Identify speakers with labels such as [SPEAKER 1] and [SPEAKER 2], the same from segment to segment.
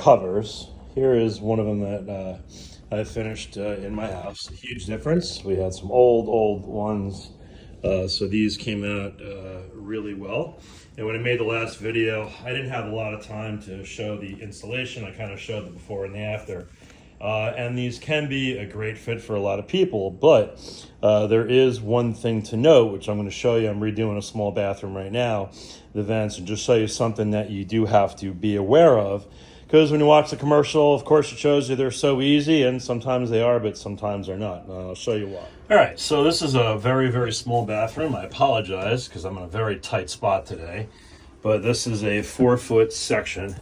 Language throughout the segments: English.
[SPEAKER 1] covers. Here is one of them that I finished in my house. A huge difference. We had some old ones, so these came out really well. And when I made the last video, I didn't have a lot of time to show the installation. I kind of showed the before and the after. And these can be a great fit for a lot of people, but there is one thing to note, which I'm going to show you. I'm redoing a small bathroom right now, the vents, and just show you something that you do have to be aware of. Because when you watch the commercial, of course, it shows you they're so easy, and sometimes they are, but sometimes they're not. I'll show you why. All right, so this is a very small bathroom. I apologize because I'm in a very tight spot today, but this is a 4-foot section.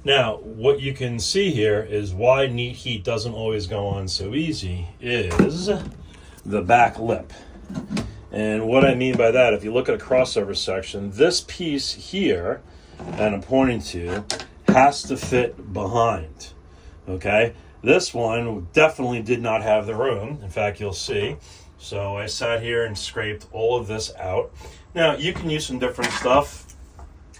[SPEAKER 1] Now, what you can see here is why NeatHeat doesn't always go on so easy is the back lip. And what I mean by that, if you look at a crossover section, this piece here that I'm pointing to has to fit behind, okay? This one definitely did not have the room. In fact, you'll see. So I sat here and scraped all of this out. Now, you can use some different stuff.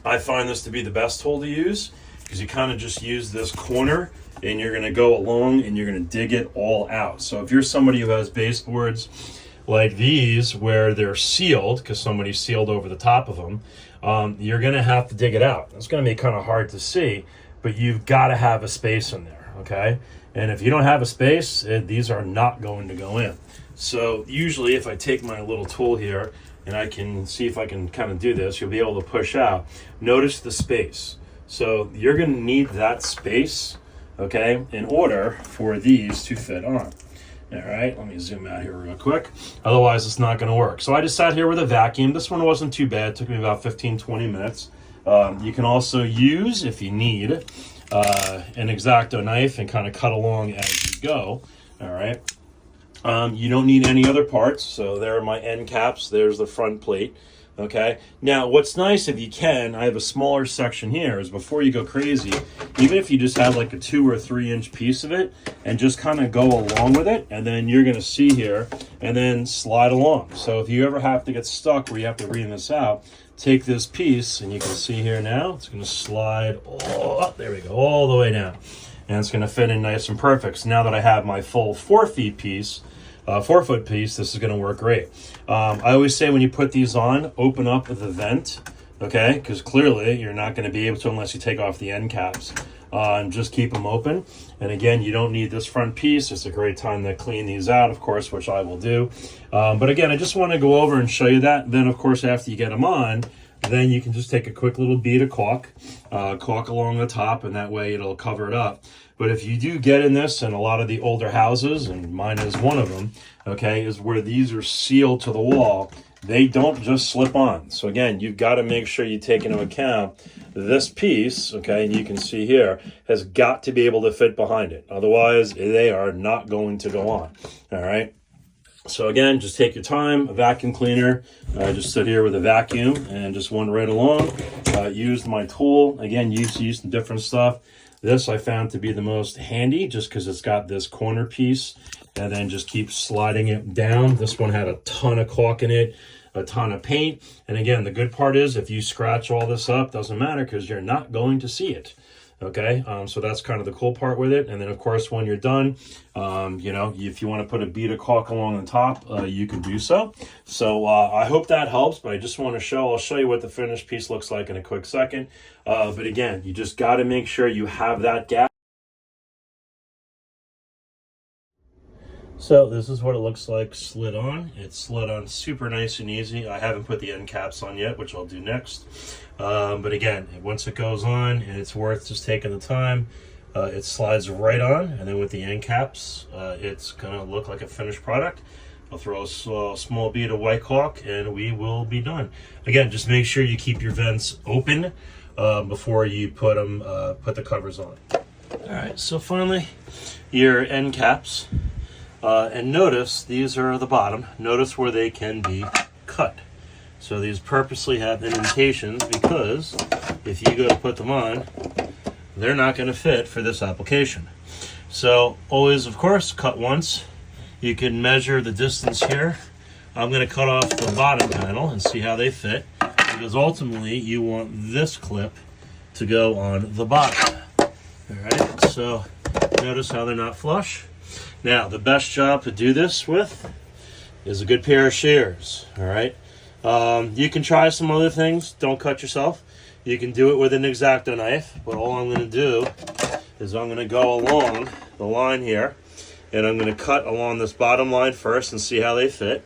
[SPEAKER 1] I find this to be the best tool to use because you kind of just use this corner and you're going to go along and you're going to dig it all out. So if you're somebody who has baseboards like these where they're sealed because somebody sealed over the top of them, you're going to have to dig it out. It's going to be kind of hard to see, but you've got to have a space in there, okay? And if you don't have a space, these are not going to go in. So usually if I take my little tool here and I can see if I can kind of do this, you'll be able to push out. Notice the space. So you're going to need that space, okay, in order for these to fit on. All right, let me zoom out here real quick. Otherwise, it's not going to work. So I just sat here with a vacuum. This one wasn't too bad. It took me about 15-20 minutes. You can also use, if you need, an X-Acto knife and kind of cut along as you go. All right. You don't need any other parts. So there are my end caps. There's the front plate. Okay. Now, what's nice, if you can, I have a smaller section here, is before you go crazy, even if you just have like a 2 or 3 inch piece of it and just kind of go along with it, and then you're going to see here and then slide along. So if you ever have to get stuck where you have to ream this out, take this piece and you can see here now, it's going to slide there we go, all the way down. And it's going to fit in nice and perfect. So now that I have my full 4-foot piece, this is going to work great. I always say when you put these on, open up the vent, okay? Because clearly you're not going to be able to unless you take off the end caps. And just keep them open. And again, you don't need this front piece. It's a great time to clean these out, of course, which I will do. But again, I just want to go over and show you that. Then, of course, after you get them on, then you can just take a quick little bead of caulk along the top, and that way it'll cover it up. But if you do get in this, and a lot of the older houses, and mine is one of them, okay, is where these are sealed to the wall, they don't just slip on. So again, you've got to make sure you take into account this piece, okay, and you can see here, has got to be able to fit behind it. Otherwise, they are not going to go on, all right? So again, just take your time, a vacuum cleaner. I just stood here with a vacuum and just went right along. Used my tool. Again, used some different stuff. This I found to be the most handy just because it's got this corner piece and then just keep sliding it down. This one had a ton of caulk in it, a ton of paint. And again, the good part is if you scratch all this up, doesn't matter because you're not going to see it. Okay, so that's kind of the cool part with it. And then, of course, when you're done, you know, if you want to put a bead of caulk along the top, you can do so. So I hope that helps, but I just want to I'll show you what the finished piece looks like in a quick second. But again, you just got to make sure you have that gap. So this is what it looks like slid on. It's slid on super nice and easy. I haven't put the end caps on yet, which I'll do next. But again, once it goes on, and it's worth just taking the time, it slides right on. And then with the end caps, it's gonna look like a finished product. I'll throw a small bead of white caulk and we will be done. Again, just make sure you keep your vents open before you put the covers on. All right, so finally, your end caps. And notice these are the bottom. Notice where they can be cut. So these purposely have indentations because if you go to put them on, they're not going to fit for this application. So always, of course, cut once. You can measure the distance here. I'm going to cut off the bottom panel and see how they fit because ultimately you want this clip to go on the bottom. All right, so notice how they're not flush. Now, the best job to do this with is a good pair of shears, all right? You can try some other things. Don't cut yourself. You can do it with an X-Acto knife, but all I'm going to do is I'm going to go along the line here, and I'm going to cut along this bottom line first and see how they fit.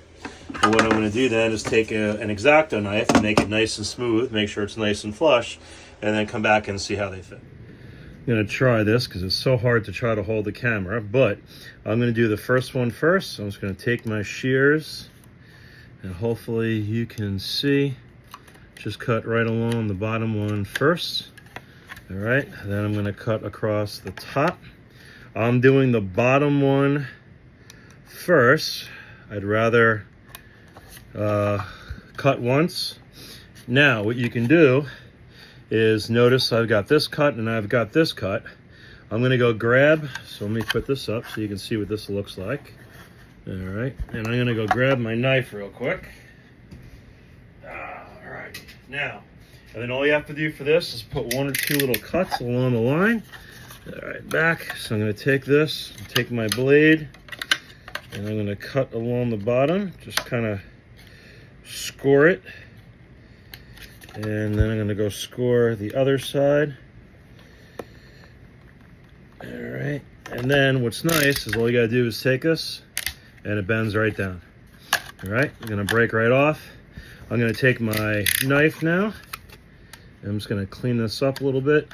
[SPEAKER 1] And what I'm going to do then is take an X-Acto knife and make it nice and smooth, make sure it's nice and flush, and then come back and see how they fit. I'm going to try this because it's so hard to try to hold the camera, but I'm going to do the first one first. So I'm just going to take my shears, and hopefully you can see, just cut right along the bottom one first. All right, then I'm going to cut across the top. I'm doing the bottom one first. I'd rather cut once. Now what you can do is, notice I've got this cut and I've got this cut. I'm going to go grab, so let me put this up so you can see what this looks like. All right, and I'm going to go grab my knife real quick. All right, now, and then all you have to do for this is put one or two little cuts along the line. All right, back. So I'm going to take this, take my blade, and I'm going to cut along the bottom, just kind of score it. And then I'm going to go score the other side. All right, and then what's nice is all you got to do is take this, and it bends right down. All right, I'm going to break right off. I'm going to take my knife now. I'm just going to clean this up a little bit.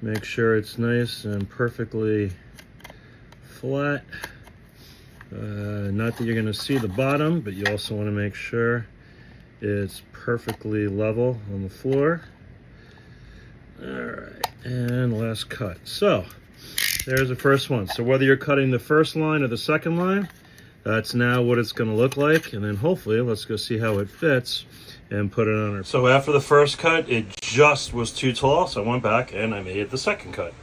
[SPEAKER 1] Make sure it's nice and perfectly flat. Not that you're going to see the bottom, but you also want to make sure it's perfectly level on the floor. All right, and last cut. So there's the first one. So whether you're cutting the first line or the second line, that's now what it's going to look like. And then hopefully, let's go see how it fits and put it on our. So after the first cut, it just was too tall, so I went back and I made the second cut.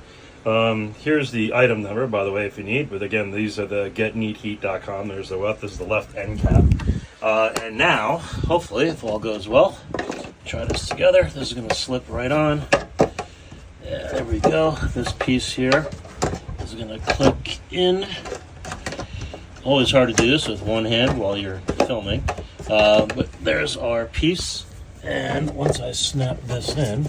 [SPEAKER 1] Here's the item number, by the way, if you need. But again, these are the getneatheat.com. There's the left, this is the left end cap. And now, hopefully, if all goes well, try this together. This is going to slip right on. Yeah, there we go. This piece here is going to click in. Always hard to do this with one hand while you're filming. But there's our piece. And once I snap this in,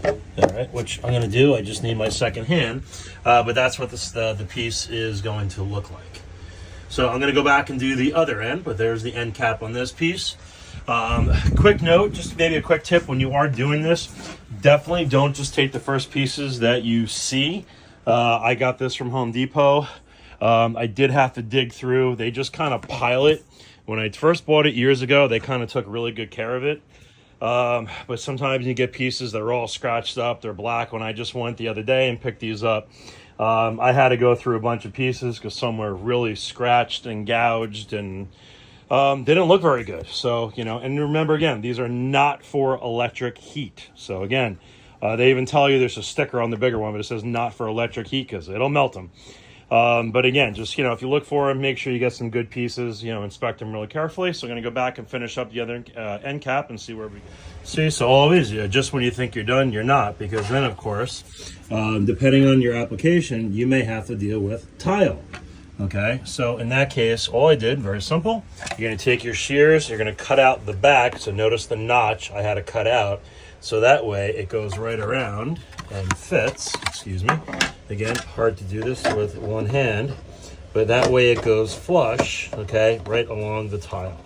[SPEAKER 1] all right, which I'm going to do, I just need my second hand. But that's what the piece is going to look like. So I'm going to go back and do the other end, but there's the end cap on this piece. Quick note, just maybe a quick tip when you are doing this, definitely don't just take the first pieces that you see. I got this from Home Depot. I did have to dig through. They just kind of pile it. When I first bought it years ago, they kind of took really good care of it. But sometimes you get pieces that are all scratched up. They're black. When I just went the other day and picked these up, I had to go through a bunch of pieces because some were really scratched and gouged and they didn't look very good. So, you know, and remember again, these are not for electric heat. So again, they even tell you there's a sticker on the bigger one, but it says not for electric heat because it'll melt them. But again, just, you know, if you look for them, make sure you get some good pieces, you know, inspect them really carefully. So I'm going to go back and finish up the other end cap and see where we go. See, so always, just when you think you're done, you're not, because then, of course, depending on your application, you may have to deal with tile. Okay, so in that case, all I did, very simple, you're going to take your shears, you're going to cut out the back. So notice the notch I had to cut out. So that way it goes right around and fits, excuse me. Again, hard to do this with one hand, but that way it goes flush, okay, right along the tile.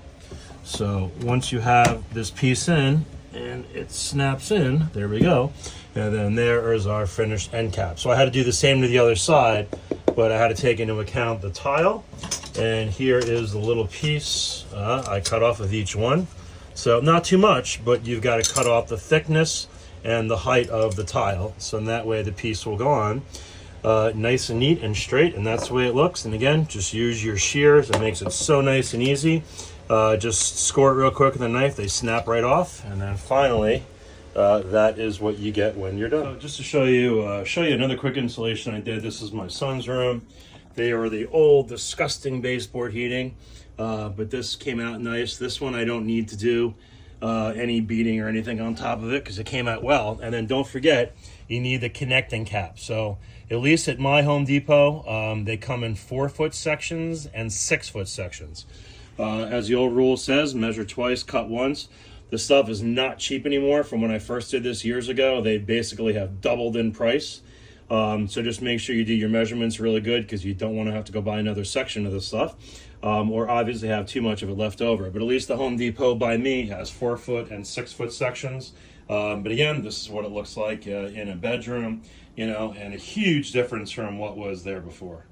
[SPEAKER 1] So once you have this piece in and it snaps in, there we go. And then there is our finished end cap. So I had to do the same to the other side, but I had to take into account the tile. And here is the little piece I cut off of each one. So not too much, but you've got to cut off the thickness and the height of the tile. So in that way the piece will go on nice and neat and straight, and that's the way it looks. And again, just use your shears. It makes it so nice and easy. Just score it real quick with a knife. They snap right off. And then finally, that is what you get when you're done. So just to show you another quick installation I did. This is my son's room. They are the old, disgusting baseboard heating. But this came out nice. This one I don't need to do. any beading or anything on top of it because it came out well. And then don't forget, you need the connecting cap. So at least at my Home Depot, they come in 4-foot sections and 6-foot sections. As the old rule says, measure twice, cut once. This stuff is not cheap anymore. From when I first did this years ago, they basically have doubled in price. So just make sure you do your measurements really good because you don't want to have to go buy another section of this stuff, or obviously have too much of it left over. But at least the Home Depot by me has 4-foot and 6-foot sections. But again, this is what it looks like in a bedroom, you know, and a huge difference from what was there before.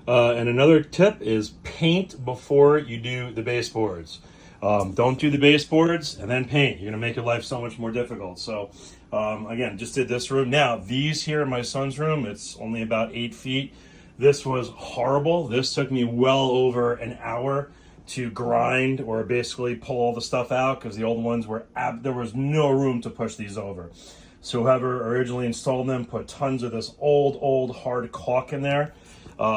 [SPEAKER 1] And another tip is paint before you do the baseboards. Don't do the baseboards and then paint. You're going to make your life so much more difficult. So again, just did this room. Now, these here in my son's room, it's only about 8 feet. This was horrible. This took me well over an hour to grind or basically pull all the stuff out because the old ones were, there was no room to push these over. So whoever originally installed them put tons of this old hard caulk in there.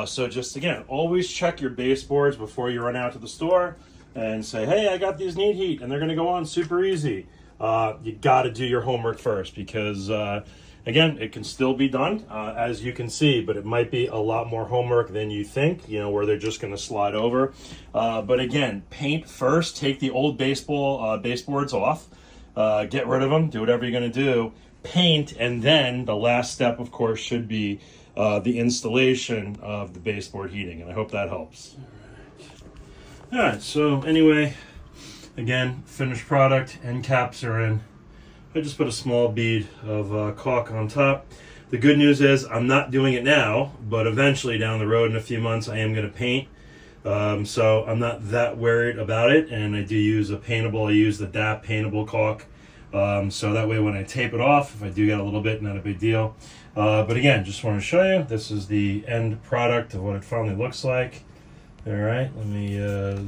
[SPEAKER 1] So just again, always check your baseboards before you run out to the store and say, hey, I got these NeatHeat and they're going to go on super easy. You got to do your homework first because, again, it can still be done, as you can see, but it might be a lot more homework than you think, you know, where they're just going to slide over. But again, paint first, take the old baseboards off, get rid of them, do whatever you're going to do, paint, and then the last step, of course, should be the installation of the baseboard heating, and I hope that helps. All right, so anyway, again, finished product, end caps are in. I just put a small bead of caulk on top. The good news is I'm not doing it now, but eventually down the road in a few months I am going to paint. So I'm not that worried about it, and I do use a paintable. I use the DAP paintable caulk. So that way when I tape it off, if I do get a little bit, not a big deal. But again, just want to show you, this is the end product of what it finally looks like. All right, let me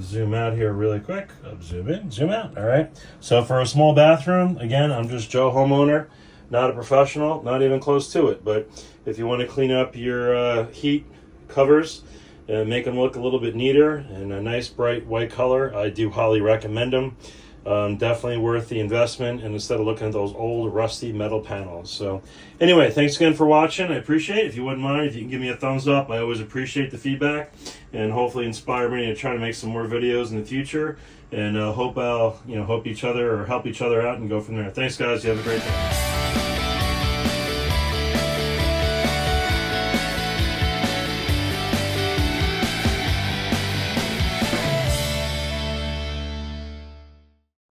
[SPEAKER 1] zoom out here really quick. Zoom in, zoom out. All right, so for a small bathroom, again, I'm just Joe homeowner, not a professional, not even close to it. But if you want to clean up your heat covers and make them look a little bit neater and a nice bright white color, I do highly recommend them. Definitely worth the investment, and instead of looking at those old rusty metal panels. So anyway, thanks again for watching. I appreciate it. If you wouldn't mind, if you can give me a thumbs up, I always appreciate the feedback and hopefully inspire me to try to make some more videos in the future, and hope I'll help each other out and go from there. Thanks guys, you have a great day.